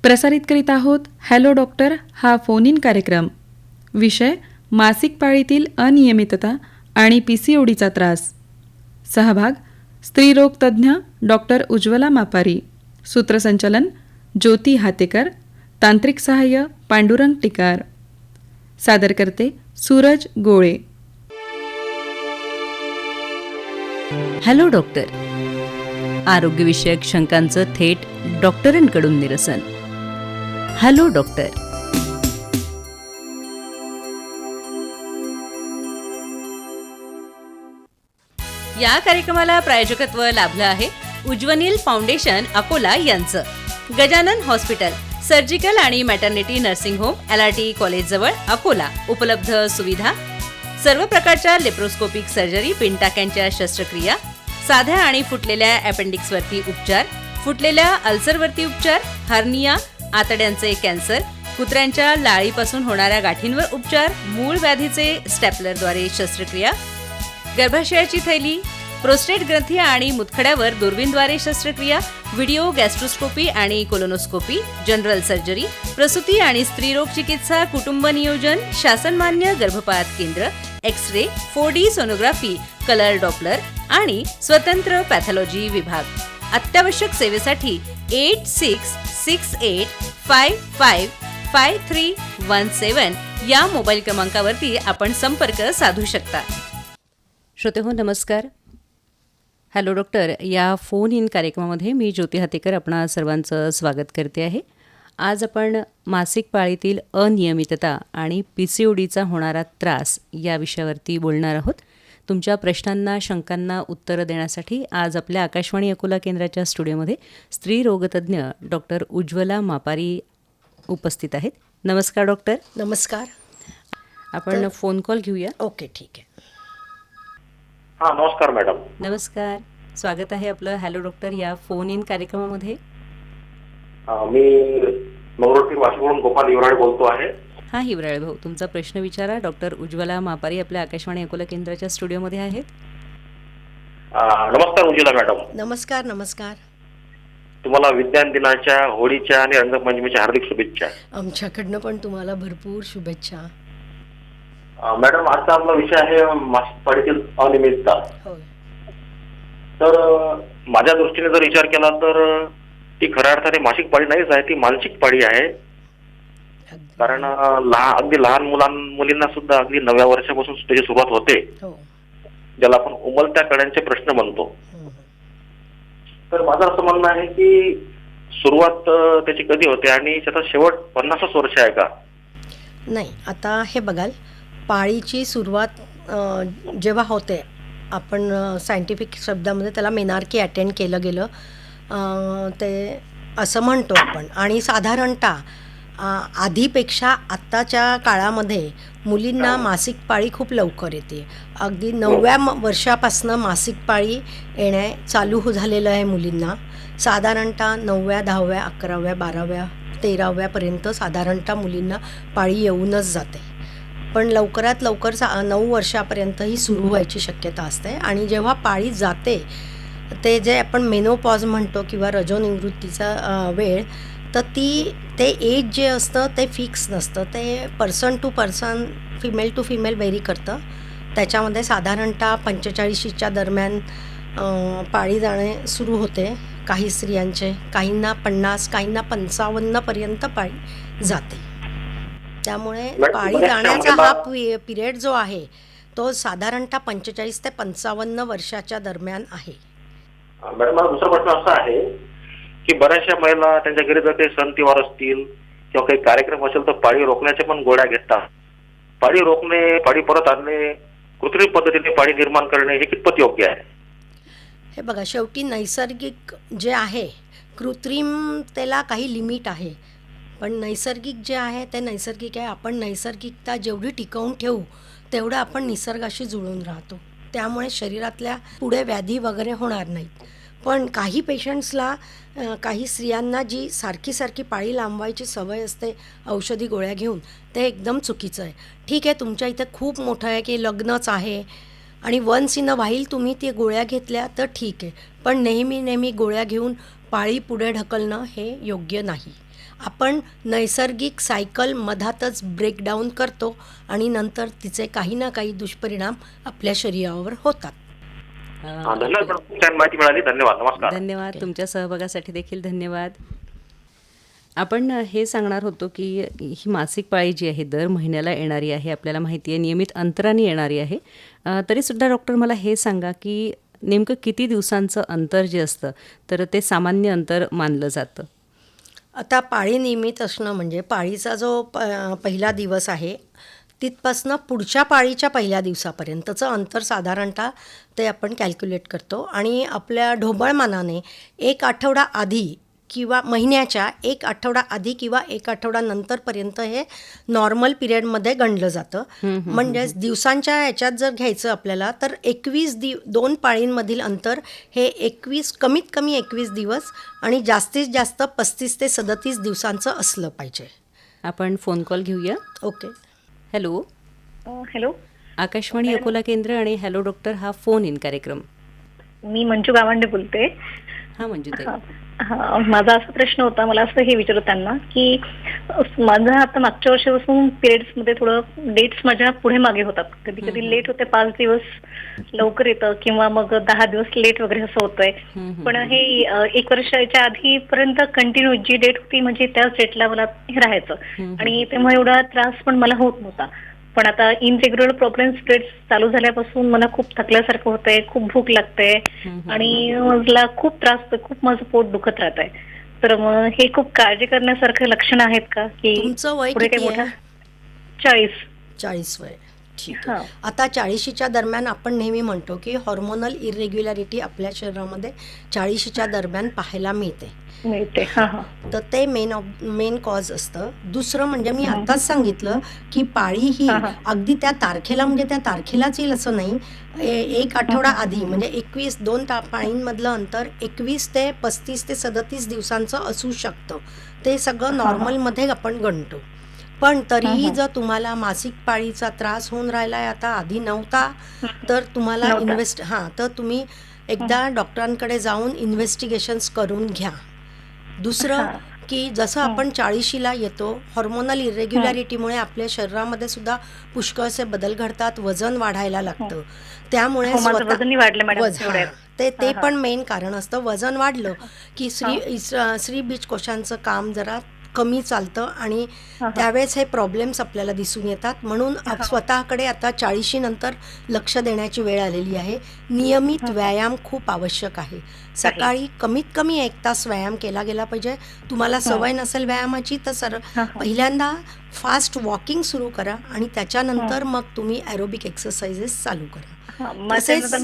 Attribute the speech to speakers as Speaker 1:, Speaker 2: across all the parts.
Speaker 1: प्रसारित करीत आहोत हॅलो डॉक्टर हा फोन इन कार्यक्रम. विषय मासिक पाळीतील अनियमितता आणि PCODचा त्रास. सहभाग स्त्रीरोग तज्ज्ञ डॉक्टर उज्ज्वला मापारी. सूत्रसंचालन ज्योती हातेकर. तांत्रिक सहाय्य पांडुरंग टिकार. सादर करते सूरज गोळे.
Speaker 2: हॅलो डॉक्टर, आरोग्यविषयक शंकांचं थेट डॉक्टरांकडून निरसन. Hello doctor. या कार्यक्रमाला प्रायोजकत्व लाभलं आहे उज्ज्वनील फाउंडेशन अकोला यांचं. गजानन हॉस्पिटल, सर्जिकल आणि मॅटर्निटी नर्सिंग होम, LRT कॉलेजजवळ अकोला. उपलब्ध सुविधा: सर्व प्रकारच्या लेप्रोस्कोपिक सर्जरी, पिंटाक्यांच्या शस्त्रक्रिया, साध्या आणि फुटलेल्या अपेंडिक्सवरती उपचार, फुटलेल्या अल्सरवरती उपचार, हर्निया, आतड्यांचे कॅन्सर, कुत्र्यांच्या लाळीपासून होणाऱ्या गाठींवर उपचार, मूळ व्याधीचे स्टॅपलरद्वारे शस्त्रक्रिया, गर्भाशयाची थैली, प्रोस्टेट ग्रंथी आणि मुतखड्यावर दुर्बीणद्वारे शस्त्रक्रिया, व्हिडिओ गॅस्ट्रोस्कोपी आणि कोलोनोस्कोपी, जनरल सर्जरी, प्रसूती आणि स्त्रीरोग चिकित्सा, कुटुंब नियोजन, शासनमान्य गर्भपात केंद्र, x-ray, 4D sonography, colour Doppler आणि स्वतंत्र पॅथॉलॉजी विभाग. अत्यावश्यक सेवेसाठी 8668555317 या मोबाईल क्रमांकावरती आपण संपर्क साधू शकता. श्रोते हो, नमस्कार. हॅलो डॉक्टर या फोन इन कार्यक्रमामध्ये मी ज्योती हातेकर आपणा सर्वांचं स्वागत करते आहे. आज आपण मासिक पाळीतील अनियमितता आणि PCODचा होणारा त्रास या विषयावरती बोलणार आहोत. तुमच्या प्रश्नांना, शंकांना उत्तरं देण्यासाठी आज आपल्या आकाशवाणी अकोला केंद्राच्या स्टुडिओमध्ये स्त्री रोगतज्ञ डॉक्टर उज्ज्वला मापारी उपस्थित आहेत. नमस्कार डॉक्टर.
Speaker 3: नमस्कार.
Speaker 2: आपण फोन कॉल घेऊया.
Speaker 3: ओके, ठीक आहे.
Speaker 4: हा, नमस्कार मॅडम.
Speaker 2: नमस्कार. स्वागत आहे आपलं हॅलो डॉक्टर या फोन इन कार्यक्रमामध्ये.
Speaker 4: मी मंगरुळपीर वाशीवरून गोपाल युवराळे बोलतो आहे.
Speaker 2: हा, युवराळे भाऊ, तुमचा प्रश्न विचारा. डॉक्टर उज्ज्वला मापारी आपल्या आकाशवाणी अकोला केंद्राच्या स्टुडिओमध्ये आहेत.
Speaker 4: नमस्कार उज्ज्वला मॅडम.
Speaker 3: नमस्कार. नमस्कार.
Speaker 4: तुम्हाला विज्ञान दिनाच्या, होळीच्या आणि रंगपंचमीच्या हार्दिक शुभेच्छा.
Speaker 3: आमच्याकडनं पण तुम्हाला भरपूर शुभेच्छा.
Speaker 4: मॅडम, आजचा आपला विषय आहे मासिक पाळीतील अनियमितता.
Speaker 3: होय.
Speaker 4: तर माझ्या दृष्टीने जर विचार केला तर ती खऱ्या अर्थाने मासिक पाळी नाहीच आहे, ती मानसिक पाळी आहे. कारण अगदी लहान मुलींना सुद्धा अगदी 9व्या वर्षापासून त्याची सुरुवात होते, ज्याला आपण उमलत्या कड्यांचे प्रश्न म्हणतो. तर माझं असं म्हणणं आहे की सुरुवात त्याची कधी होते आणि त्याचा शेवट 50 वर्ष आहे का?
Speaker 3: नाही, आता हे बघाल, पाळीची सुरुवात जेव्हा होते, आपण सायंटिफिक शब्दामध्ये त्याला मेनार्की अटेंड केलं गेलं ते असं म्हणतो आपण. आणि साधारणतः आधीपेक्षा आत्ताच्या काळामध्ये मुलींना मासिक पाळी खूप लवकर येते. अगदी 9व्या वर्षापासून मासिक पाळी येणे चालू झालेलं आहे मुलींना. साधारणतः 9व्या, 10व्या, 11व्या, 12व्या, 13व्यापर्यंत साधारणतः मुलींना पाळी येऊनच जाते. पण लवकरात लवकर 9 वर्षापर्यंत ही सुरू व्हायची शक्यता असते. आणि जेव्हा पाळी जाते ते जे आपण मेनोपॉज म्हणतो किंवा रजोनिवृत्तीचा वेळ, तर ते एज जे असतं ते फिक्स नसतं. ते person to person, female to female vary करतं. त्याच्यामध्ये साधारणतः 45च्या दरम्यान पाळी जाणे सुरू होते काही स्त्रियांचे. काहींना 50, काहींना 55पर्यंत पाळी जाते. त्यामुळे पाळी जाण्याचा हा पिरियड जो आहे तो साधारणतः 45 ते 55 वर्षाच्या दरम्यान आहे.
Speaker 4: मॅडम, माझा दुसरा प्रश्न असा आहे की बऱ्याचशा महिला त्यांच्या घरी जर काही सण त्योहार असतील किंवा काही कार्यक्रम असेल तर पाळी रोखण्याच्या पण गोळ्या घेतात. पाळी रोखणे, पाळी परत आणणे, कृत्रिम पद्धतीने पाळी निर्माण करणे हे कितपत योग्य आहे?
Speaker 3: हे बघा, शेवटी नैसर्गिक जे आहे, कृत्रिम त्याला काही लिमिट आहे. पण नैसर्गिक जे आहे ते नैसर्गिक आहे. आपण नैसर्गिकता जेवढी टिकवून ठेवू तेवढं आपण निसर्गाशी जुळून राहतो. त्यामुळे शरीरातल्या पुढे व्याधी वगैरे होणार नाहीत. पण काही पेशंट्सला, काही स्त्रियांना जी सारखी पाळी लांबवायची सवय असते औषधी गोळ्या घेऊन, ते एकदम चुकीचं आहे. ठीक आहे, तुमच्या इथे खूप मोठं आहे की लग्नच आहे आणि वन्स इन अ व्हाईल तुम्ही ते गोळ्या घेतल्या तर ठीक आहे. पण नेहमी गोळ्या घेऊन पाळी पुढे ढकलणं हे योग्य नाही. आपण नैसर्गिक सायकल मधातच ब्रेकडाऊन करतो आणि नंतर तिचे काही ना काही दुष्परिणाम आपल्या शरीरावर होतात.
Speaker 4: धन्यवाद मॅडम, खूप छान माहिती मिळाली. धन्यवाद. नमस्कार.
Speaker 2: धन्यवाद. तुमच्या सहभागासाठी देखील धन्यवाद. आपण हे सांगणार होतो की ही मासिक पाळी जी आहे दर महिन्याला येणारी आहे, आपल्याला माहिती आहे नियमित अंतराने येणारी आहे. तरीसुद्धा डॉक्टर मला हे सांगा की नेमकं किती दिवसांचं अंतर जे असतं तर ते सामान्य अंतर मानलं जातं?
Speaker 3: आता पाळी नियमित असणं म्हणजे पाळीचा जो पहिला दिवस आहे तिथपासनं पुढच्या पाळीच्या पहिल्या दिवसापर्यंतचं अंतर साधारणतः ते आपण कॅल्क्युलेट करतो आणि आपल्या ढोबळमानाने एक आठवडा आधी किंवा महिन्याच्या एक आठवडा आधी किंवा एक आठवडा नंतरपर्यंत हे नॉर्मल पिरियडमध्ये गणलं जातं. म्हणजेच दिवसांच्या ह्याच्यात जर घ्यायचं आपल्याला तर 2 पाळींमधील अंतर हे 21 कमीत कमी 21 दिवस आणि जास्तीत जास्त 35 ते 37 दिवसांचं असलं पाहिजे.
Speaker 2: आपण फोन कॉल घेऊया.
Speaker 3: Okay.
Speaker 2: Hello,
Speaker 5: hello,
Speaker 2: Akashvani Akola केंद्र आणि हॅलो डॉक्टर हा फोन इन कार्यक्रम.
Speaker 5: मी मंजू गावंडे बोलते.
Speaker 2: हां मंजुताई.
Speaker 5: हा, माझा असा प्रश्न होता, मला असं हे विचारत त्यांना की माझं आता मागच्या वर्षापासून पिरियड्समध्ये थोडं डेट्स माझ्या पुढे मागे होतात. कधी कधी लेट होते, 5 दिवस लवकर येतं किंवा मग 10 दिवस लेट वगैरे असं होतंय. पण हे 1 वर्षाच्या आधीपर्यंत कंटिन्यू जी डेट होती म्हणजे त्याच डेटला मला हे राहायचं आणि तेव्हा एवढा त्रास पण मला होत नव्हता. पण आता इनरेग्युलर प्रॉब्लेम्स पिरियड्स चालू झाल्यापासून मला खूप थकल्यासारखं होतंय, खूप भूक लागते आणि मला खूप त्रास होतोय, खूप माझं पोट दुखत राहत आहे. तर मग हे खूप काळजी करण्यासारखे लक्षण आहेत का की
Speaker 3: तुमचं वय
Speaker 5: पुढे
Speaker 3: किती
Speaker 5: काही
Speaker 3: आहे?
Speaker 5: मोठा 40.
Speaker 3: 40 वय. ठीक
Speaker 5: हा.
Speaker 3: आहे. आता 40च्या दरम्यान आपण नेहमी म्हणतो की हॉर्मोनल इरेग्युलॅरिटी आपल्या शरीरामध्ये 40च्या दरम्यान पाहायला मिळते.
Speaker 5: मिळते. हा हा.
Speaker 3: तर ते मेन कॉज असतं. दुसरं म्हणजे मी आत्ताच सांगितलं की पाळी ही अगदी त्या तारखेला म्हणजे त्या तारखेलाच येईल असं नाही. एक आठवडा आधी म्हणजे 2 पाळींमधलं अंतर 21 ते 35 ते 37 दिवसांचं असू शकतं. ते सगळं नॉर्मलमध्ये आपण गणतो. पण तरीही जर तुम्हाला मासिक पाळीचा त्रास होऊन राहिलाय, आता आधी नव्हता, तर तुम्हाला तर तुम्ही एकदा डॉक्टरांकडे जाऊन इन्व्हेस्टिगेशन्स करून घ्या. दुसरं की जसं आपण 40ला येतो, हॉर्मोनल इरेग्युलॅरिटीमुळे आपल्या शरीरामध्ये सुद्धा पुष्कळसे बदल घडतात, वजन वाढायला लागतं. त्यामुळे
Speaker 5: वजनही वाढलं मॅडम एवढ्यात.
Speaker 3: ते पण मेन कारण असतं. वजन वाढलं की स्त्री बीजकोशांचं काम जरा कमी चालतं आणि त्यावेळेस हे प्रॉब्लेम्स आपल्याला दिसून येतात. म्हणून स्वतःकडे आता 40 नंतर लक्ष देण्याची वेळ आलेली आहे. नियमित व्यायाम खूप आवश्यक आहे. सकाळी कमीत कमी 1 तास व्यायाम केला गेला पाहिजे. तुम्हाला सवय नसेल व्यायामाची तर पहिल्यांदा फास्ट वॉकिंग सुरू करा आणि त्याच्यानंतर मग तुम्ही ॲरोबिक एक्सरसाइजेस चालू करा.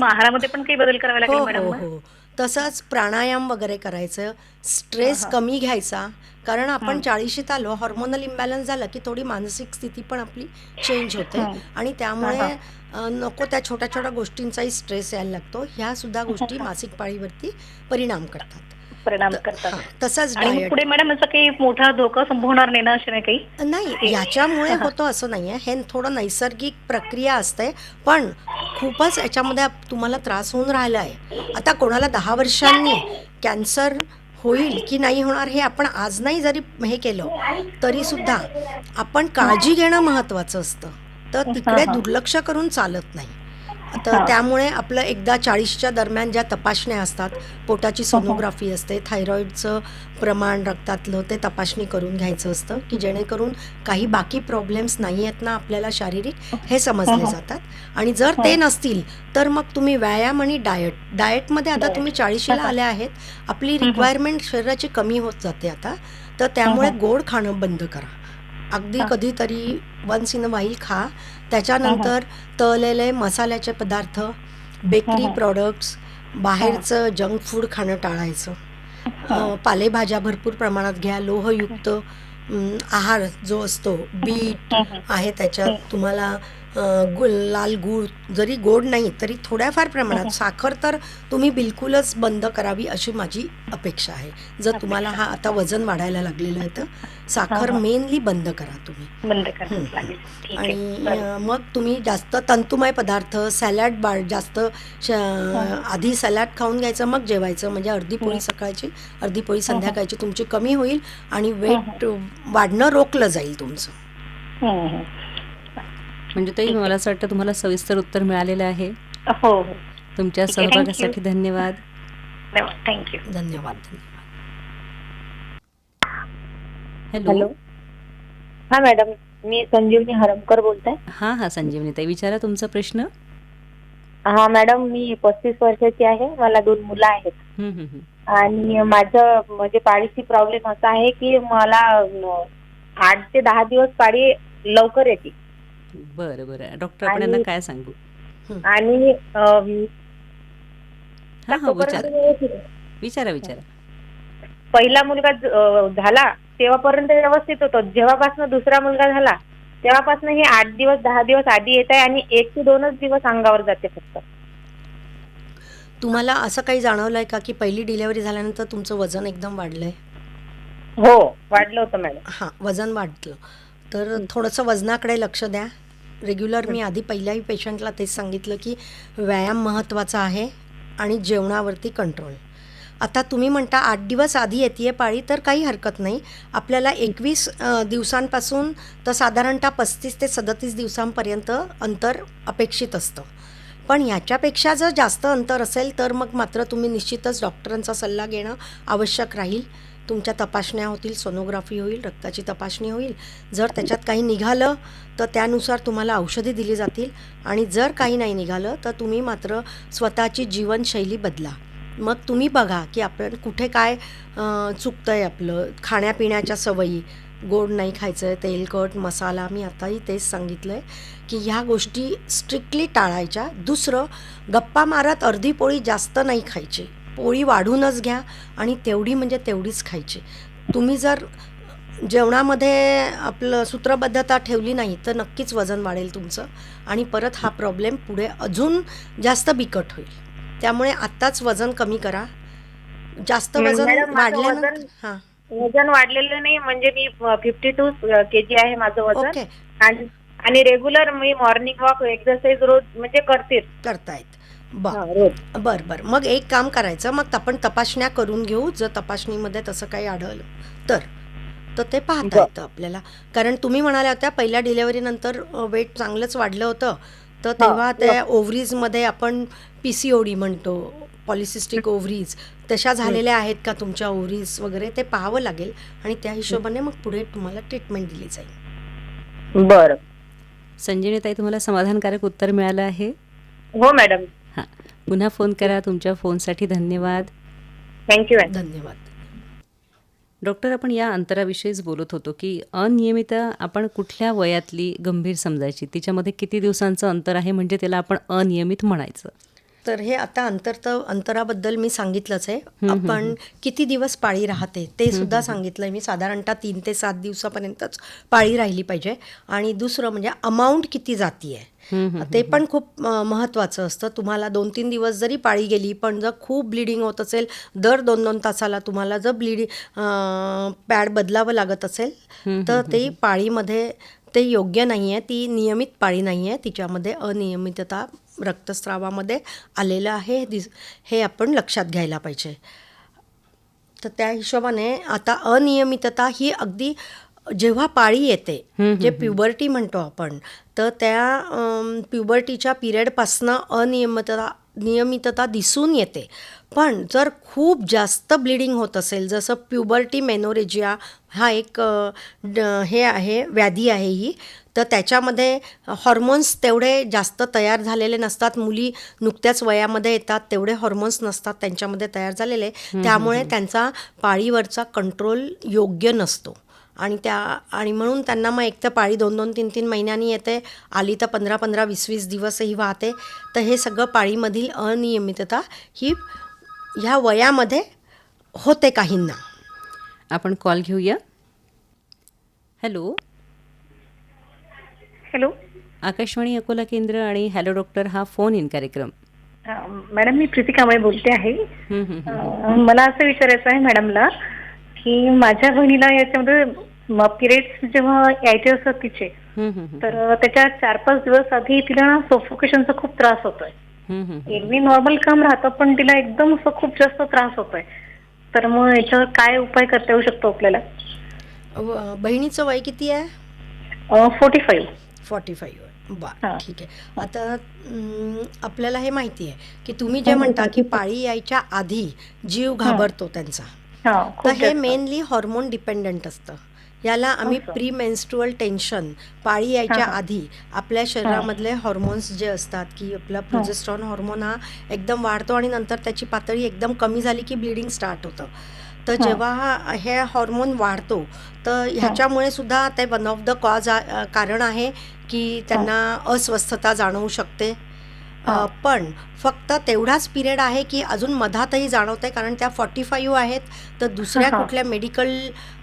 Speaker 5: आहारामध्ये पण काही बदल करावे लागेल मॅडम?
Speaker 3: हो. तसंच प्राणायाम वगैरे करायचं. स्ट्रेस कमी घ्यायचा, कारण आपण 40शीत आलो, हॉर्मोनल इम्बॅलन्स झालं की थोडी मानसिक स्थिती पण आपली चेंज होते आणि त्यामुळे नको त्या छोट्या छोट्या गोष्टींचाही स्ट्रेस यायला लागतो. ह्या सुद्धा गोष्टी मासिक पाळीवरती परिणाम करतात. तसंच डाएट.
Speaker 5: पुढे मॅडम असं काही मोठा धोका संभवणार नाही ना? असे
Speaker 3: नाही, याच्यामुळे होतं असं नाहीये. हे थोडं नैसर्गिक प्रक्रिया असते, पण खूपच याच्यामध्ये तुम्हाला त्रास होऊन राहिला आहे. आता कोणाला 10 वर्षांनी कॅन्सर होईल की नाही होणार हे आपण आज नाही जरी हे केलं तरी सुद्धा आपण काळजी घेणं महत्त्वाचं असतं. तर तिकडे दुर्लक्ष करून चालत नाही. तर त्यामुळे आपलं एकदा 40च्या दरम्यान ज्या तपासण्या असतात, पोटाची सोनोग्राफी असते, थायरॉईडचं प्रमाण रक्तातलं ते तपासणी करून घ्यायचं असतं की जेणेकरून काही बाकी प्रॉब्लेम्स नाही आहेत ना आपल्याला शारीरिक, हे समजले जातात. आणि जर ते नसतील तर मग तुम्ही व्यायाम आणि डाएटमध्ये आता तुम्ही 40ला आल्या आहेत, आपली रिक्वायरमेंट शरीराची कमी होत जाते आता. तर त्यामुळे गोड खाणं बंद करा. अगदी कधीतरी वन्स इन अ व्हाईल खा. त्याच्यानंतर तळलेले मसाल्याचे पदार्थ, बेकरी प्रॉडक्ट्स, बाहेरचं जंक फूड खाणं टाळायचं. पालेभाज्या भरपूर प्रमाणात घ्या. लोहयुक्त आहार जो असतो, बीट आहे त्याच्यात, तुम्हाला लाल गूळ जरी गोड नाही तरी थोड्याफार प्रमाणात साखर तर तुम्ही बिलकुलच बंद करावी अशी माझी अपेक्षा आहे. जर तुम्हाला हा आता वजन वाढायला लागलेलं आहे तर साखर मेनली बंद करा तुम्ही.
Speaker 5: बंद करावं लागेल. ठीक आहे.
Speaker 3: आणि मग तुम्ही जास्त तंतुमय पदार्थ सॅलड जास्त आधी सॅलड खाऊन घ्यायचं मग जेवायचं, म्हणजे अर्धी पोळी सकाळची अर्धी पोळी संध्याकाळची तुमची कमी होईल आणि वेट वाढणं रोखलं जाईल तुमचं.
Speaker 5: हं, हं.
Speaker 2: म्हणजे ताई मला असं वाटतं तुम्हाला सविस्तर उत्तर मिळालेलं आहे.
Speaker 5: हो हो
Speaker 2: तुमच्या
Speaker 5: ठीक आहे,
Speaker 2: सहभागासाठी धन्यवाद.
Speaker 5: थँक्यू.
Speaker 3: धन्यवाद.
Speaker 2: हॅलो.
Speaker 6: हा मॅडम, मी संजीवनी हरमकर बोलते.
Speaker 2: हां संजीवनी ताई, विचारा तुमचा प्रश्न.
Speaker 6: हा मॅडम, मी 35 वर्षाची आहे. मला 2 मुलं आहेत.
Speaker 2: हं, हं, हं.
Speaker 6: आणि माझं म्हणजे पाळीची प्रॉब्लेम असा आहे की मला 8 ते 10 दिवस पाळी लवकर येते.
Speaker 2: बरं बरं डॉक्टर, आपण यांना
Speaker 6: आणि-
Speaker 2: काय सांगू?
Speaker 6: आणि
Speaker 2: हां हां
Speaker 6: तोपर्यंत
Speaker 2: विचारा विचारा विचारा.
Speaker 6: पहिला मुलगा झाला तेव्हापर्यंत व्यवस्थित होतो. जेव्हापासून दुसरा मुलगा झाला तेव्हापासून हे 8 दिवस 10 दिवस आधी येत आहे आणि 1 ते 2च दिवस अंगावर जाते फक्त.
Speaker 3: तुम्हाला असं काही जाणवलंय का की पहिली डिलेव्हरी झाल्यानंतर तुमचं वजन एकदम वाढलंय?
Speaker 6: हो, वाढलं होतं मॅडम.
Speaker 3: हां, वजन वाढलं तर थोडंसं वजनाकडे लक्ष द्या. रेग्युलर मी आधी पहिल्याही पेशंटला तेच सांगितलं की व्यायाम महत्त्वाचा आहे आणि जेवणावरती कंट्रोल. आता तुम्ही म्हणता 8 दिवस आधी येते पाळी, तर काही हरकत नाही. आपल्याला 21 दिवसांपासून तर साधारणतः 35 ते 37 दिवसांपर्यंत अंतर अपेक्षित असतं. पण ह्याच्यापेक्षा जर जास्त अंतर असेल तर मग मात्र तुम्ही निश्चितच डॉक्टरांचा सल्ला घेणं आवश्यक राहील. तुमच्या तपासण्या होतील, सोनोग्राफी होईल, रक्ताची तपासणी होईल. जर त्याच्यात काही निघालं तर त्यानुसार तुम्हाला औषधी दिली जातील आणि जर काही नाही निघालं तर तुम्ही मात्र स्वतःची जीवनशैली बदला. मग तुम्ही बघा की आपण कुठे काय चुकतं आहे आपलं. खाण्यापिण्याच्या सवयी, गोड नाही खायचं आहे, तेलकट मसाला, मी आताही तेच सांगितलं आहे की ह्या गोष्टी स्ट्रिक्टली टाळायच्या. दुसरं, गप्पा मारत अर्धी पोळी जास्त नाही खायची. पोळी वाढूनच घ्या आणि तेवढी म्हणजे तेवढीच खायची. तुम्ही जर जेवणामध्ये आपलं सूत्रबद्धता ठेवली नाही तर नक्कीच वजन वाढेल तुमचं आणि परत हा प्रॉब्लेम पुढे अजून जास्त बिकट होईल. त्यामुळे आत्ताच वजन कमी करा. जास्त वजन
Speaker 6: मॅडम, माझं
Speaker 3: वाढल्यानंतर
Speaker 6: वजन- वजन वाढलेलं नाही, म्हणजे मी 52 kg आहे माझं वजन.
Speaker 3: ओके,
Speaker 6: आणि रेग्युलर मी मॉर्निंग वॉक एक्सरसाइज रोज म्हणजे करतेच.
Speaker 3: करतायत.
Speaker 6: रोज.
Speaker 3: बरं. मग एक काम करायचं, मग आपण तपासण्या करून घेऊ. जर तपासणीमध्ये तसं काही आढळलं तर ते पाहता येतं आपल्याला. कारण तुम्ही म्हणाल्या होत्या पहिल्या डिलेव्हरीनंतर वेट चांगलंच वाढलं होतं, तर तेव्हा त्या ओव्हरीजमध्ये आपण PCOD म्हणतो, पॉलिसिस्टिक ओव्हरीज, तशा झालेल्या आहेत का तुमच्या ओव्हरीज वगैरे, ते पाहावं लागेल आणि त्या हिशोबाने मग पुढे तुम्हाला ट्रीटमेंट दिली जाईल.
Speaker 6: बरं.
Speaker 2: संजीवनी ताई, तुम्हाला समाधानकारक उत्तर मिळालं आहे.
Speaker 6: हो मॅडम,
Speaker 2: हां, पुन्हा फोन करा. तुमच्या फोनसाठी धन्यवाद.
Speaker 6: Thank you madam.
Speaker 3: धन्यवाद.
Speaker 2: डॉक्टर, आपण या अंतराविषयीच बोलत होतो की अनियमितता आपण कुठल्या वयातली गंभीर समजायची, तिच्यामध्ये किती दिवसांचं अंतर आहे म्हणजे त्याला आपण अनियमित म्हणायचं.
Speaker 3: तर हे आता अंतराबद्दल मी सांगितलंच आहे. आपण किती दिवस पाळी राहते ते सुद्धा सांगितलंय मी. साधारणतः 3 ते 7 दिवसापर्यंतच पाळी राहिली पाहिजे. आणि दुसरं म्हणजे अमाऊंट किती जातीये ते पण खूप महत्त्वाचं असतं. तुम्हाला 2-3 दिवस जरी पाळी गेली पण जर खूप ब्लिडिंग होत असेल, दर 2-2 तासाला तुम्हाला जर पॅड बदलावं लागत असेल तर ते पाळीमध्ये ते योग्य नाही आहे. ती नियमित पाळी नाही आहे, तिच्यामध्ये अनियमितता रक्तस्रावामध्ये आलेलं आहे. हे आपण लक्षात घ्यायला पाहिजे. तर त्या हिशोबाने आता अनियमितता ही अगदी जेव्हा पाळी येते, जे प्युबर्टी म्हणतो आपण, तर त्या प्युबर्टीच्या पिरियडपासनं नियमितता दिसून येते. पण जर खूप जास्त ब्लिडिंग होत असेल, जसं प्युबर्टी मेनोरेजिया हा एक हे आहे, व्याधी आहे ही, तर त्याच्यामध्ये हॉर्मोन्स तेवढे जास्त तयार झालेले नसतात. मुली नुकत्याच वयामध्ये येतात, तेवढे हॉर्मोन्स नसतात त्यांच्यामध्ये तयार झालेले. त्यामुळे त्यांचा पाळीवरचा कंट्रोल योग्य नसतो आणि म्हणून त्यांना मग एक तर पाळी 2-2, 3-3 महिन्यांनी येते, आली तर 15-15, 20-20 दिवसही वाहते. तर हे सगळं पाळीमधील अनियमितता ही ह्या वयामध्ये होते काहींना.
Speaker 2: आपण कॉल घेऊया. हॅलो.
Speaker 5: हॅलो.
Speaker 2: आकाशवाणी अकोला केंद्र आणि हॅलो डॉक्टर हा फोन इन कार्यक्रम.
Speaker 5: मॅडम मी प्रीती कांबळे बोलते आहे.
Speaker 2: हं, हं, हं.
Speaker 5: मला असं विचारायचं आहे मॅडमला की माझ्या बहिणीला याच्यामध्ये पिरियड्स जेव्हा यायचे असतात तिचे,
Speaker 2: हं, हं, हं.
Speaker 5: तर त्याच्या 4-5 दिवस आधी तिला सफोकेशनचा खूप त्रास होतोय.
Speaker 2: हं, हं, हं.
Speaker 5: एरवी नॉर्मल काम राहतं पण तिला एकदम असं खूप जास्त त्रास होतोय. तर मग याच्यावर काय उपाय करता येऊ शकतो आपल्याला?
Speaker 3: बहिणीचं वय किती आहे?
Speaker 5: 45.
Speaker 3: 45. बरं,
Speaker 5: हां.
Speaker 3: ठीक आहे. आता आपल्याला हे माहिती आहे की तुम्ही जे म्हणता की पाळी यायच्या आधी जीव घाबरतो त्यांचा,
Speaker 5: हा,
Speaker 3: तर
Speaker 5: खूप
Speaker 3: हे
Speaker 5: जास्त.
Speaker 3: मेनली हॉर्मोन डिपेंडंट असतं. याला आम्ही
Speaker 5: असं.
Speaker 3: प्री मेन्स्ट्रुअल टेन्शन, पाळी यायच्या
Speaker 5: हां, हां.
Speaker 3: आधी आपल्या शरीरामधले हॉर्मोन्स जे असतात की आपला प्रोजेस्ट्रॉन हार्मोन हा एकदम वाढतो आणि नंतर त्याची पातळी एकदम कमी झाली की ब्लिडिंग स्टार्ट होतं. तर जेव्हा हे हार्मोन वाढतो तर ह्याच्यामुळे सुद्धा ते वन ऑफ द कॉज कारण आहे की त्यांना अस्वस्थता जाणवू शकते. पण फक्त तेवढाच पिरियड आहे की अजून मधातही जाणवते, कारण त्या 45 आहेत तर दुसऱ्या कुठल्या मेडिकल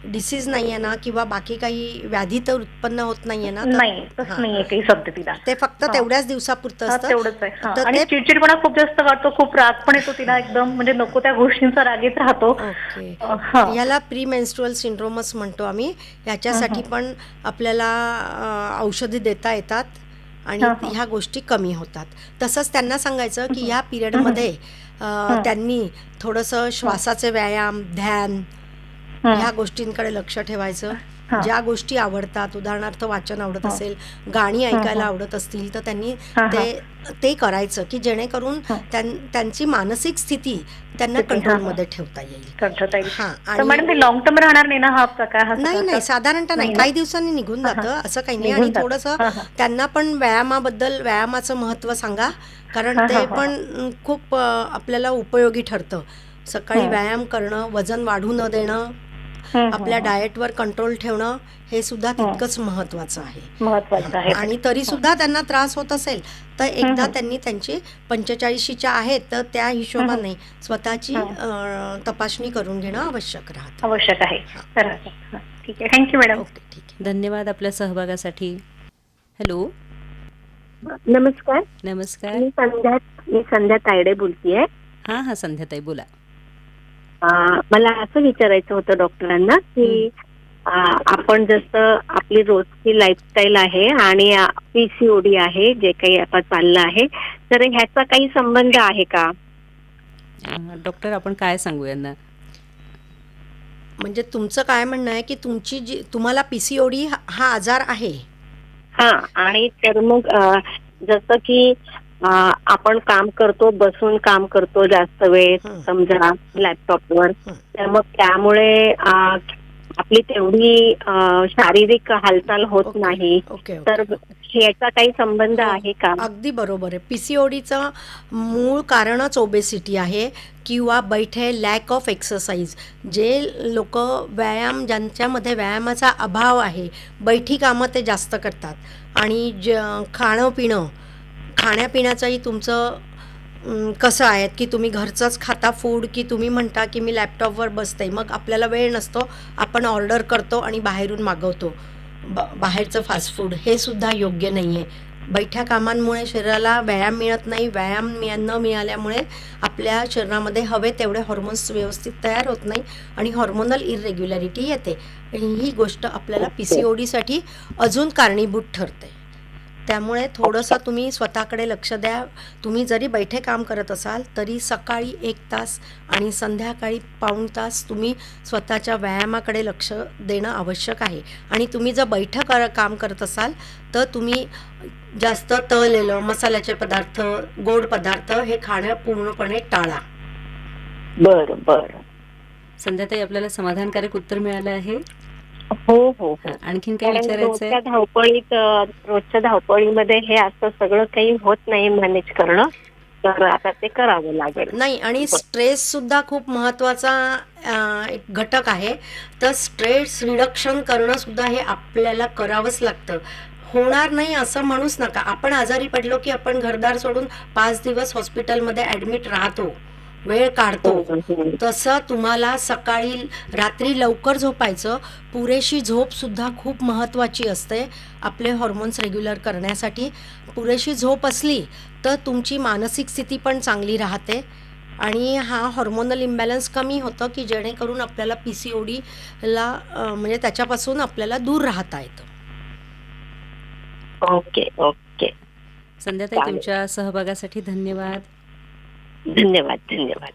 Speaker 3: डिसीज नाही आहे ना, किंवा बाकी काही व्याधी तर उत्पन्न होत नाही आहे ना,
Speaker 5: नाही तसं नाहीये काही सध्या तिला.
Speaker 3: ते फक्त तेवढ्याच दिवसापुरतं
Speaker 5: हा,
Speaker 3: असतं.
Speaker 5: तेवढंच आहे. हा,
Speaker 3: तर
Speaker 5: आणि
Speaker 3: ते
Speaker 5: चिडचिडपणा खूप जास्त वाटतो, खूप राग पण येतो तिला एकदम, म्हणजे नको त्या गोष्टींचा राग येत राहतो.
Speaker 3: ओके.
Speaker 5: हा.
Speaker 3: याला प्री मेन्स्ट्रुअल सिंड्रोमच म्हणतो आम्ही. याच्यासाठी पण आपल्याला औषधी देता येतात आणि ह्या गोष्टी कमी होतात. तसंच त्यांना सांगायचं की ह्या पिरियडमध्ये त्यांनी थोडंसं श्वासाचे व्यायाम, ध्यान ह्या गोष्टींकडे लक्ष ठेवायचं. ज्या गोष्टी आवडतात, उदाहरणार्थ वाचन आवडत असेल, गाणी ऐकायला आवडत असतील, तर त्यांनी ते करायचं की जेणेकरून त्यांची मानसिक स्थिती त्यांना कंट्रोलमध्ये ठेवता येईल. हां,
Speaker 5: तर मॅडम ते लॉंग टर्म राहणार नाही ना हा प्रकार? हा
Speaker 3: नाही नाही, साधारणतः नाही, काही दिवसांनी निघून जातं, असं काही नाही. आणि थोडंसं त्यांना पण व्यायामाचं महत्त्व सांगा, कारण ते पण खूप आपल्याला उपयोगी ठरतं. सकाळी व्यायाम करणं, वजन वाढू न देणं, आपल्या डाएटवर कंट्रोल ठेवणं, हे सुद्धा तितकंच महत्त्वाचं आहे.
Speaker 5: महत्वाचं आहे.
Speaker 3: आणि तरी सुद्धा त्यांना त्रास होत असेल तर एकदा त्यांनी त्यांची 45च्या आहेत तर त्या हिशोबाने स्वतःची तपासणी करून घेणं आवश्यक राहतं.
Speaker 5: आवश्यक आहे. ठीक आहे, थँक्यू मॅडम.
Speaker 3: ओके, ठीक आहे.
Speaker 2: धन्यवाद आपल्या सहभागासाठी. हॅलो,
Speaker 7: नमस्कार.
Speaker 2: नमस्कार.
Speaker 7: मी संध्या तायडे बोलतीये.
Speaker 2: हां हां, संध्याताई बोला.
Speaker 7: मला असं विचारायचं होतं डॉक्टरांना की आपण जसं आपली रोजची लाईफस्टाईल आहे आणि PCOD आहे, जे काही आता चाललं आहे, तर ह्याचा काही संबंध आहे का?
Speaker 2: डॉक्टर, आपण काय सांगू यांना?
Speaker 3: म्हणजे तुमचं काय म्हणणं आहे की तुम्हाला PCOD हा आजार आहे?
Speaker 7: हा, आणि तर मग जसं की आपण काम करतो, बसून काम करतो जास्त वेळ, समजा लॅपटॉपवर, तर मग त्यामुळे आपली तेवढी शारीरिक हालचाल होत नाही. तर ह्याचा काही संबंध आहे का?
Speaker 3: अगदी बरोबर आहे. PCODचं मूळ कारणच ओबेसिटी आहे किंवा बैठे लॅक ऑफ एक्सरसाइज. जे लोक ज्यांच्यामध्ये व्यायामाचा अभाव आहे, बैठी कामं ते जास्त करतात आणि खाण्यापिण्याचंही तुमचं कसं आहे की तुम्ही घरचंच खाता फूड, की तुम्ही म्हणता की मी लॅपटॉपवर बसते, मग आपल्याला वेळ नसतो, आपण ऑर्डर करतो आणि बाहेरून मागवतो बाहेरचं फास्ट फूड. हे सुद्धा योग्य नाही आहे. बैठ्या कामांमुळे शरीराला व्यायाम मिळत नाही. व्यायाम न मिळाल्यामुळे आपल्या शरीरामध्ये हवे तेवढे हॉर्मोन्स व्यवस्थित तयार होत नाही आणि हॉर्मोनल इरेग्युलॅरिटी येते. आणि ही गोष्ट आपल्याला PCODसाठी अजून कारणीभूत ठरते. त्यामुळे थोडंसं तुम्ही स्वतःकडे लक्ष द्या. तुम्ही जरी बैठे काम करत असाल तरी सकाळी 1 तास आणि संध्याकाळी पाऊण तास तुम्ही स्वतःच्या व्यायामाकडे लक्ष देणं आवश्यक आहे. आणि तुम्ही जर बैठं काम करत असाल तर तुम्ही जास्त तळलेलं, मसाल्याचे पदार्थ, गोड पदार्थ हे खाणं पूर्णपणे टाळा.
Speaker 7: बरं बरं.
Speaker 2: संध्याताई, आपल्याला समाधानकारक उत्तर मिळालं आहे?
Speaker 7: हो हो.
Speaker 2: आणखीन काय विचारायचंय?
Speaker 7: रोजच्या धावपळीमध्ये हे असं सगळं काही होत नाही मॅनेज करणं, तर आता ते करावं लागेल.
Speaker 3: नाही, आणि स्ट्रेस सुद्धा खूप महत्त्वाचा एक घटक आहे. तर स्ट्रेस रिडक्शन करणं सुद्धा हे आपल्याला करावंच लागतं. होणार नाही असं म्हणूच नका. आपण आजारी पडलो की आपण घरदार सोडून 5 दिवस हॉस्पिटलमध्ये ॲडमिट राहतो, वेळ काढतो, तसं तुम्हाला सकाळी रात्री लवकर झोपायचं. पुरेशी झोपसुद्धा खूप महत्त्वाची असते आपले हॉर्मोन्स रेग्युलर करण्यासाठी. पुरेशी झोप असली तर तुमची मानसिक स्थिती पण चांगली राहते आणि हा हॉर्मोनल इम्बॅलन्स कमी होतं, की जेणेकरून आपल्याला PCODला म्हणजे त्याच्यापासून आपल्याला दूर राहता येतं.
Speaker 7: Okay okay.
Speaker 2: संध्याताई,
Speaker 7: चालेल.
Speaker 2: तुमच्या सहभागासाठी धन्यवाद.
Speaker 7: धन्यवाद धन्यवाद.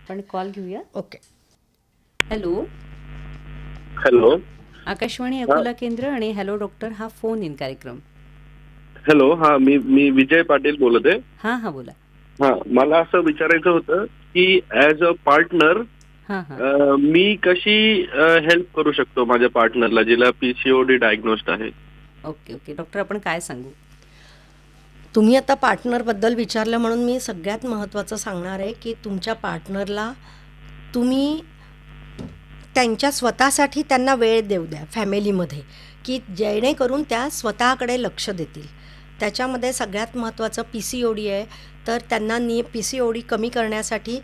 Speaker 2: पण कॉल घेऊया.
Speaker 3: Okay.
Speaker 2: Hello,
Speaker 8: hello.
Speaker 2: Akashvani Akola केंद्र आणि हॅलो डॉक्टर हा फोन इन कार्यक्रम.
Speaker 8: हॅलो. हा, मी विजय पाटील बोलत आहे.
Speaker 2: हा बोला.
Speaker 8: हा, मला असं विचारायचं होतं की ऍज अ पार्टनर
Speaker 2: हा
Speaker 8: मी कशी हेल्प करू शकतो माझ्या पार्टनरला जिला PCOD डायग्नोस्ड आहे.
Speaker 2: ओके डॉक्टर, आपण काय सांगू?
Speaker 3: तुम्ही आता पार्टनरबद्दल विचारलं म्हणून मी सगळ्यात महत्त्वाचं सांगणार आहे की तुमच्या पार्टनरला तुम्ही त्यांच्या स्वतःसाठी त्यांना वेळ देऊ द्या फॅमिलीमध्ये, की जेणेकरून त्या स्वतःकडे लक्ष देतील. त्याच्यामध्ये सगळ्यात महत्त्वाचं PCOD आहे, तर त्यांना PCOD कमी करण्यासाठी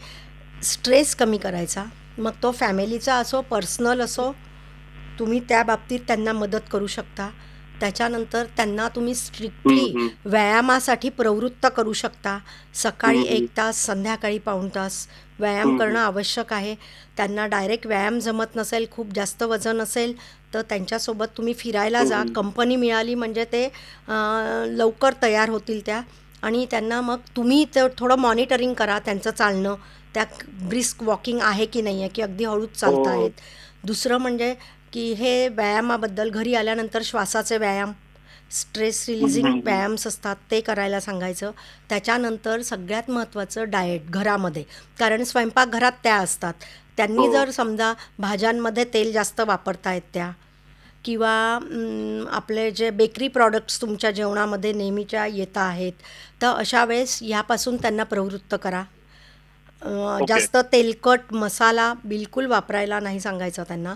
Speaker 3: स्ट्रेस कमी करायचा. मग तो फॅमिलीचा असो, पर्सनल असो, तुम्ही त्या बाबतीत त्यांना मदत करू शकता. त्याच्यानंतर त्यांना तुम्ही स्ट्रिक्टली व्यायामासाठी प्रवृत्त करू शकता. सकाळी 1 तास, संध्याकाळी पाऊण तास व्यायाम करणं आवश्यक आहे. त्यांना डायरेक्ट व्यायाम जमत नसेल, खूप जास्त वजन असेल, तर त्यांच्यासोबत तुम्ही फिरायला जा. कंपनी मिळाली म्हणजे ते लवकर तयार होतील त्या. आणि त्यांना मग तुम्ही थोडं मॉनिटरिंग करा त्यांचं चालणं, त्या ब्रिस्क वॉकिंग आहे की नाही आहे, की अगदी हळूच चालत आहेत. दुसरं म्हणजे की हे व्यायामाबद्दल घरी आल्यानंतर श्वासाचे व्यायाम, स्ट्रेस रिलीजिंग व्यायाम्स असतात ते करायला सांगायचं. त्याच्यानंतर सगळ्यात महत्त्वाचं डाएट घरामध्ये, कारण स्वयंपाकघरात त्या असतात. त्यांनी जर समजा भाज्यांमध्ये तेल जास्त वापरतायत त्या, किंवा आपले जे बेकरी प्रॉडक्ट्स तुमच्या जेवणामध्ये नेहमीच्या येत आहेत, तर अशा वेळेस ह्यापासून त्यांना प्रवृत्त करा. जास्त तेलकट मसाला बिलकुल वापरायला नाही सांगायचं त्यांना.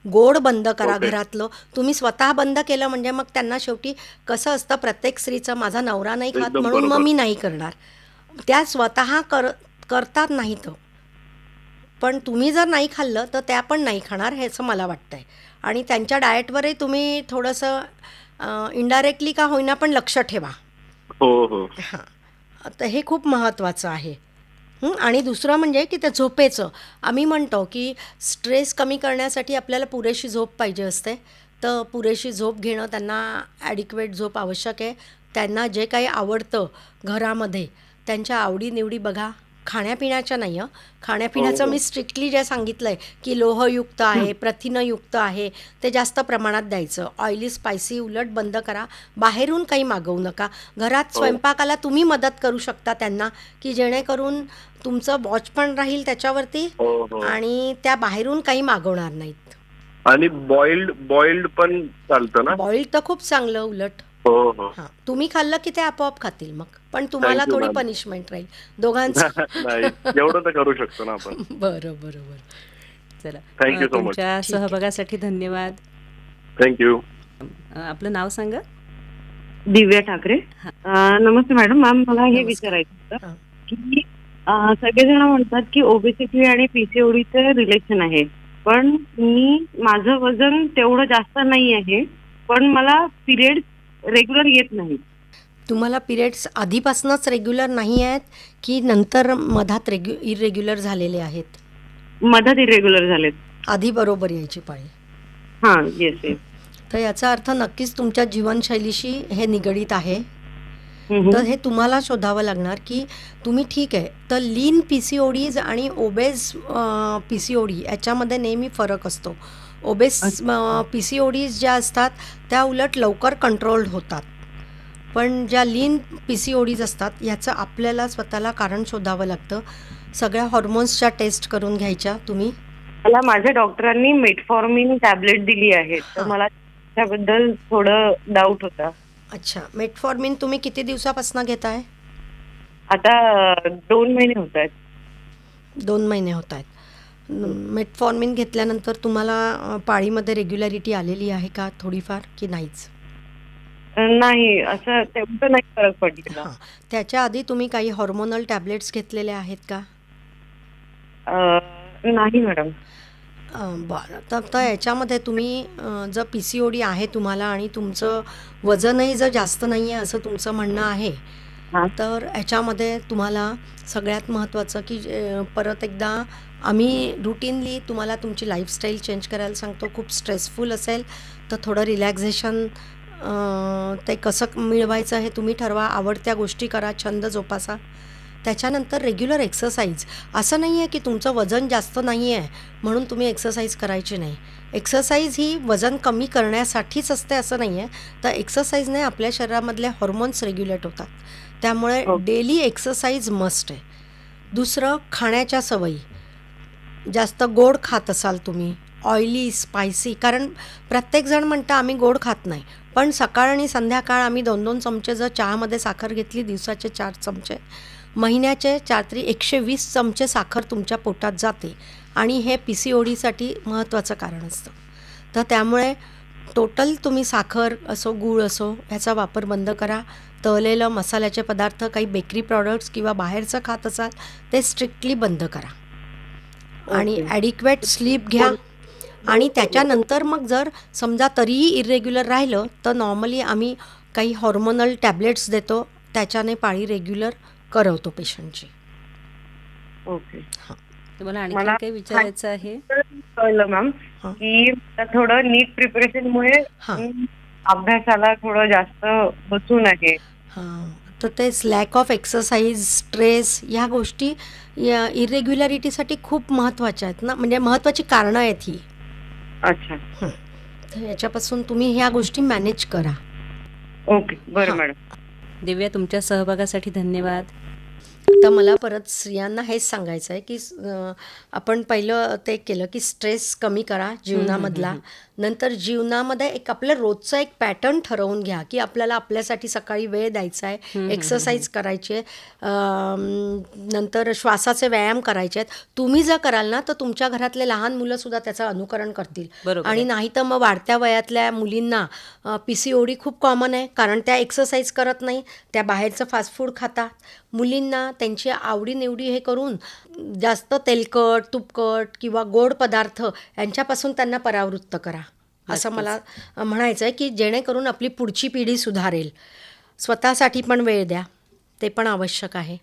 Speaker 3: गोड बंद करा घरातलं. तुम्ही स्वतः बंद केलं म्हणजे मग त्यांना शेवटी कसं असतं, प्रत्येक स्त्रीचं माझा नवरा नाही खात म्हणून मग मी नाही करणार, त्या स्वतः करतात नाही तर. पण तुम्ही जर नाही खाल्लं तर त्या पण नाही खाणार, हे असं मला वाटतं आहे. आणि त्यांच्या डाएटवरही तुम्ही थोडंसं इनडायरेक्टली का होईना पण लक्ष ठेवा. हां, तर हे खूप महत्त्वाचं आहे. आणि दुसरं म्हणजे की त्या झोपेचं, आम्ही म्हणतो की स्ट्रेस कमी करण्यासाठी आपल्याला पुरेशी झोप पाहिजे असते. तर पुरेशी झोप घेणं, त्यांना ॲडिक्वेट झोप आवश्यक आहे. त्यांना जे काही आवडतं घरामध्ये त्यांच्या आवडीनिवडी बघा. खाण्यापिण्याच्या नाही हं, खाण्यापिण्याचं मी स्ट्रिक्टली जे सांगितलं आहे की लोहयुक्त आहे, प्रथिनयुक्त आहे, ते जास्त प्रमाणात द्यायचं. ऑइली स्पायसी उलट बंद करा. बाहेरून काही मागवू नका. घरात स्वयंपाकाला तुम्ही मदत करू शकता त्यांना, की जेणेकरून तुमचं वॉच पण राहील त्याच्यावरती आणि त्या बाहेरून काही मागवणार नाहीत.
Speaker 8: आणि बॉइल्ड पण चालतं ना?
Speaker 3: बॉइल्ड तर खूप चांगलं उलट. हां, तुम्ही खाल्लं की ते आपोआप खातील मग, पण तुम्हाला थोडी पनिशमेंट राहील दोघांचं.
Speaker 8: नाही, एवढं तर करू शकतो ना आपण.
Speaker 3: बरं.
Speaker 2: चला,
Speaker 8: थँक्यू सो मच.
Speaker 2: तुमच्या सहभागासाठी धन्यवाद.
Speaker 8: थँक्यू.
Speaker 2: आपलं नाव सांगा.
Speaker 9: दिव्या ठाकरे. नमस्ते मॅडम. मॅम, मला हे विचारायचं होतं की सगळेजण म्हणतात की ओबेसिटी आणि PCODचं रिलेशन आहे, पण माझं वजन तेवढं जास्त नाही आहे, पण मला पिरियड रेग्युलर येत नाही.
Speaker 3: तुम्हाला पिरियड्स आधीपासूनच रेग्युलर नाही आहेत की नंतर मधात इरेग्युलर झालेले आहेत?
Speaker 9: मधात इरेग्युलर झालेत.
Speaker 3: आधी बरोबर यायची पाळी.
Speaker 9: हां, येस.
Speaker 3: तर याचा अर्थ नक्कीच तुमच्या जीवनशैलीशी हे निगडीत आहे. तर हे तुम्हाला शोधावं लागणार की तुम्ही ठीक आहे. तर लीन PCODs आणि ओबेस PCOD याच्यामध्ये नेहमी फरक असतो. ओबेस PCODs ज्या असतात त्या उलट लवकर कंट्रोल्ड होतात, पण ज्या लीन PCODs असतात ह्याचं आपल्याला स्वतःला कारण शोधावं लागतं. सगळ्या हॉर्मोन्सच्या टेस्ट करून घ्यायच्या तुम्ही.
Speaker 9: मला माझ्या डॉक्टरांनी मेटफॉर्मिन टॅबलेट दिली आहे, तर मला त्याबद्दल थोडं डाऊट होता.
Speaker 3: अच्छा, मेटफॉर्मिन तुम्ही किती दिवसापासून घेताय?
Speaker 9: आता 2 महिने होत आहेत.
Speaker 3: 2 महिने होत आहेत. मेटफॉर्मिन घेतल्यानंतर तुम्हाला पाळीमध्ये रेग्युलॅरिटी आलेली आहे का थोडीफार, की नाहीच?
Speaker 9: नाही, असं तेवढं नाही फरक पडला.
Speaker 3: हां, त्याच्या आधी तुम्ही काही हॉर्मोनल टॅबलेट्स घेतलेले आहेत का?
Speaker 9: नाही मॅडम.
Speaker 3: बरं. तर याच्यामध्ये तुम्ही जर PCOD आहे तुम्हाला आणि तुमचं वजनही जर जास्त नाही आहे असं तुमचं म्हणणं आहे,
Speaker 9: हां.
Speaker 3: तर ह्याच्यामध्ये तुम्हाला सगळ्यात महत्त्वाचं की परत एकदा आम्ही रुटीनली तुम्हाला तुमची लाईफस्टाईल चेंज करायला सांगतो. खूप स्ट्रेसफुल असेल तर थोडं रिलॅक्झेशन ते कसं मिळवायचं हे तुम्ही ठरवा. आवडत्या गोष्टी करा, छंद जोपासा. त्याच्यानंतर रेग्युलर एक्सरसाइज. असं नाही आहे की तुमचं वजन जास्त नाही आहे म्हणून तुम्ही एक्सरसाइज करायची नाही. एक्सरसाइज ही वजन कमी करण्यासाठीच असते असं नाही आहे. तर एक्सरसाइजने आपल्या शरीरामधले हॉर्मोन्स रेग्युलेट होतात. त्यामुळे डेली एक्सरसाइज मस्ट आहे. दुसरं, खाण्याच्या सवयी. जास्त गोड खात असाल तुम्ही, ऑइली, स्पायसी, कारण प्रत्येकजण म्हणतं आम्ही गोड खात नाही, पण सकाळ आणि संध्याकाळ आम्ही 2-2 चमचे जर चहामध्ये साखर घेतली, दिवसाचे 4 चमचे, महिन्याचे 4 120 चमचे साखर तुमच्या पोटात जाते आणि हे PCODसाठी महत्त्वाचं कारण असतं. तर त्यामुळे टोटल तुम्ही साखर असो, गूळ असो ह्याचा वापर बंद करा. तळलेलं मसाल्याचे पदार्थ, काही बेकरी प्रॉडक्ट्स किंवा बाहेरचं खात असाल ते स्ट्रिक्टली बंद करा. आणि ॲडिक्वेट स्लीप घ्या. आणि त्याच्यानंतर मग जर समजा तरीही इरेग्युलर राहिलं तर नॉर्मली आम्ही काही हॉर्मोनल टॅबलेट्स देतो, त्याच्याने पाळी रेग्युलर करवतो पेशंटची.
Speaker 9: ओके.
Speaker 2: तुम्हाला आणखी
Speaker 9: मला
Speaker 2: काही विचारायचं आहे?
Speaker 9: कळलं मॅम
Speaker 3: हां.
Speaker 9: की थोडं नीट प्रिपरेशनमुळे
Speaker 3: हां.
Speaker 9: अभ्यासाला थोडं जास्त बसून आहे.
Speaker 3: हां. तर तेच लॅक ऑफ एक्सरसाइज, स्ट्रेस ह्या गोष्टी या इरेग्युलॅरिटीसाठी खूप महत्त्वाच्या आहेत ना, म्हणजे महत्त्वाची कारणं आहेत ही.
Speaker 9: अच्छा.
Speaker 3: तर याच्यापासून तुम्ही ह्या गोष्टी मॅनेज करा.
Speaker 9: ओके. बरं
Speaker 3: हां.
Speaker 9: मॅडम.
Speaker 2: दिव्या, तुमच्या सहभागासाठी धन्यवाद.
Speaker 3: आता मला परत स्त्रियांना हेच सांगायचं आहे की आपण पहिलं ते केलं की स्ट्रेस कमी करा जीवनामधला. नंतर जीवनामध्ये एक आपलं रोजचं एक पॅटर्न ठरवून घ्या की आपल्याला आपल्यासाठी सकाळी वेळ द्यायचा आहे, एक्सरसाइज करायची आहे, नंतर श्वासाचे व्यायाम करायचे आहेत. तुम्ही जर कराल ना तर तुमच्या घरातले लहान मुलंसुद्धा त्याचं अनुकरण करतील.
Speaker 2: बरोबर
Speaker 3: आणि
Speaker 2: आहे.
Speaker 3: नाही तर मग वाढत्या वयातल्या मुलींना PCOD खूप कॉमन आहे, कारण त्या एक्सरसाइज करत नाही, त्या बाहेरचं फास्ट फूड खातात. मुलींना त्यांची आवडीनिवडी हे करून जास्त तेलकट, तुपकट किंवा गोड पदार्थ यांच्यापासून त्यांना परावृत्त करा, असं मला म्हणायचं आहे की जेणेकरून आपली पुढची पिढी सुधारेल. स्वतःसाठी पण वेळ द्या, ते पण आवश्यक आहे.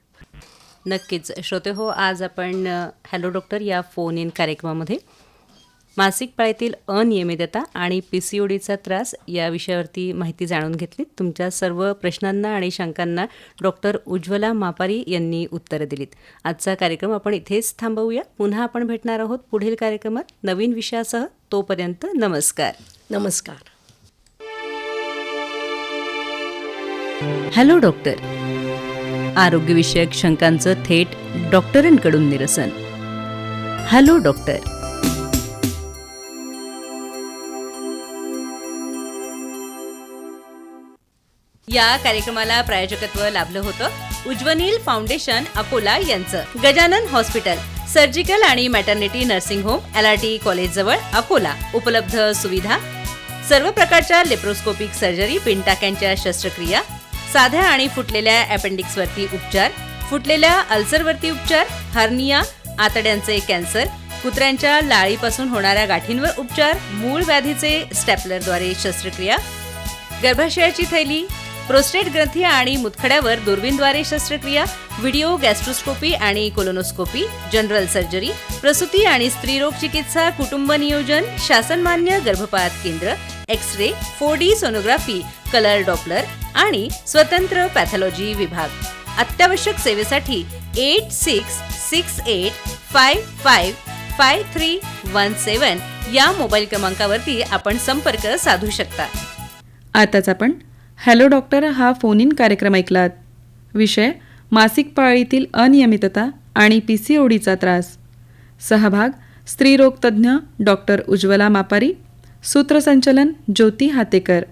Speaker 2: नक्कीच. श्रोते हो, आज आपण हॅलो डॉक्टर या फोन इन कार्यक्रमामध्ये मासिक पाळीतील अनियमितता आणि PCODचा त्रास या विषयावरती माहिती जाणून घेतली. तुमच्या सर्व प्रश्नांना आणि शंकांना डॉक्टर उज्ज्वला मापारी यांनी उत्तरं दिलीत. आजचा कार्यक्रम आपण इथेच थांबवूया. पुन्हा आपण भेटणार आहोत पुढील कार्यक्रमात नवीन विषयासह. तोपर्यंत नमस्कार.
Speaker 3: नमस्कार.
Speaker 2: हॅलो डॉक्टर, आरोग्यविषयक शंकांचं थेट डॉक्टरांकडून निरसन. Hello doctor. या कार्यक्रमाला प्रायोजकत्व लाभलं होतं उज्ज्वनील फाउंडेशन अकोला यांचं. गजानन हॉस्पिटल, सर्जिकल आणि maternity nursing home, LRT college जवळ अकोला. उपलब्ध सुविधा: सर्व प्रकारच्या लेप्रोस्कोपिक सर्जरी, पिंटाक्यांच्या शस्त्रक्रिया, साध्या आणि फुटलेल्या अपेंडिक्सवरती उपचार, फुटलेल्या अल्सरवरती उपचार, हर्निया, आतड्यांचे कॅन्सर, कुत्र्यांच्या लाळीपासून होणाऱ्या गाठींवर उपचार, मूळ व्याधीचे स्टॅपलरद्वारे शस्त्रक्रिया, गर्भाशयाची थैली, प्रोस्टेट ग्रंथी आणि मुतखड्यावर दुर्बीणद्वारे शस्त्रक्रिया, व्हिडिओ गॅस्ट्रोस्कोपी आणि कोलोनोस्कोपी, जनरल सर्जरी, प्रसूती आणि स्त्रीरोग चिकित्सा, कुटुंब नियोजन, शासनमान्य गर्भपात केंद्र, x-ray, 4D sonography, colour Doppler आणि स्वतंत्र पॅथॉलॉजी विभाग. अत्यावश्यक सेवेसाठी 8668555317 या मोबाईल क्रमांकावरती आपण संपर्क साधू शकता.
Speaker 1: आताच आपण हॅलो डॉक्टर हा फोन इन कार्यक्रम ऐकलात. विषय मासिक पाळीतील अनियमितता आणि PCODचा त्रास. सहभाग स्त्रीरोग तज्ज्ञ डॉक्टर उज्ज्वला मापारी. सूत्रसंचलन ज्योती हातेकर.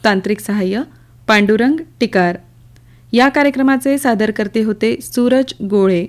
Speaker 1: तांत्रिक सहाय्य पांडुरंग टिकार. या कार्यक्रमाचे सादरकर्ते होते सूरज गोळे.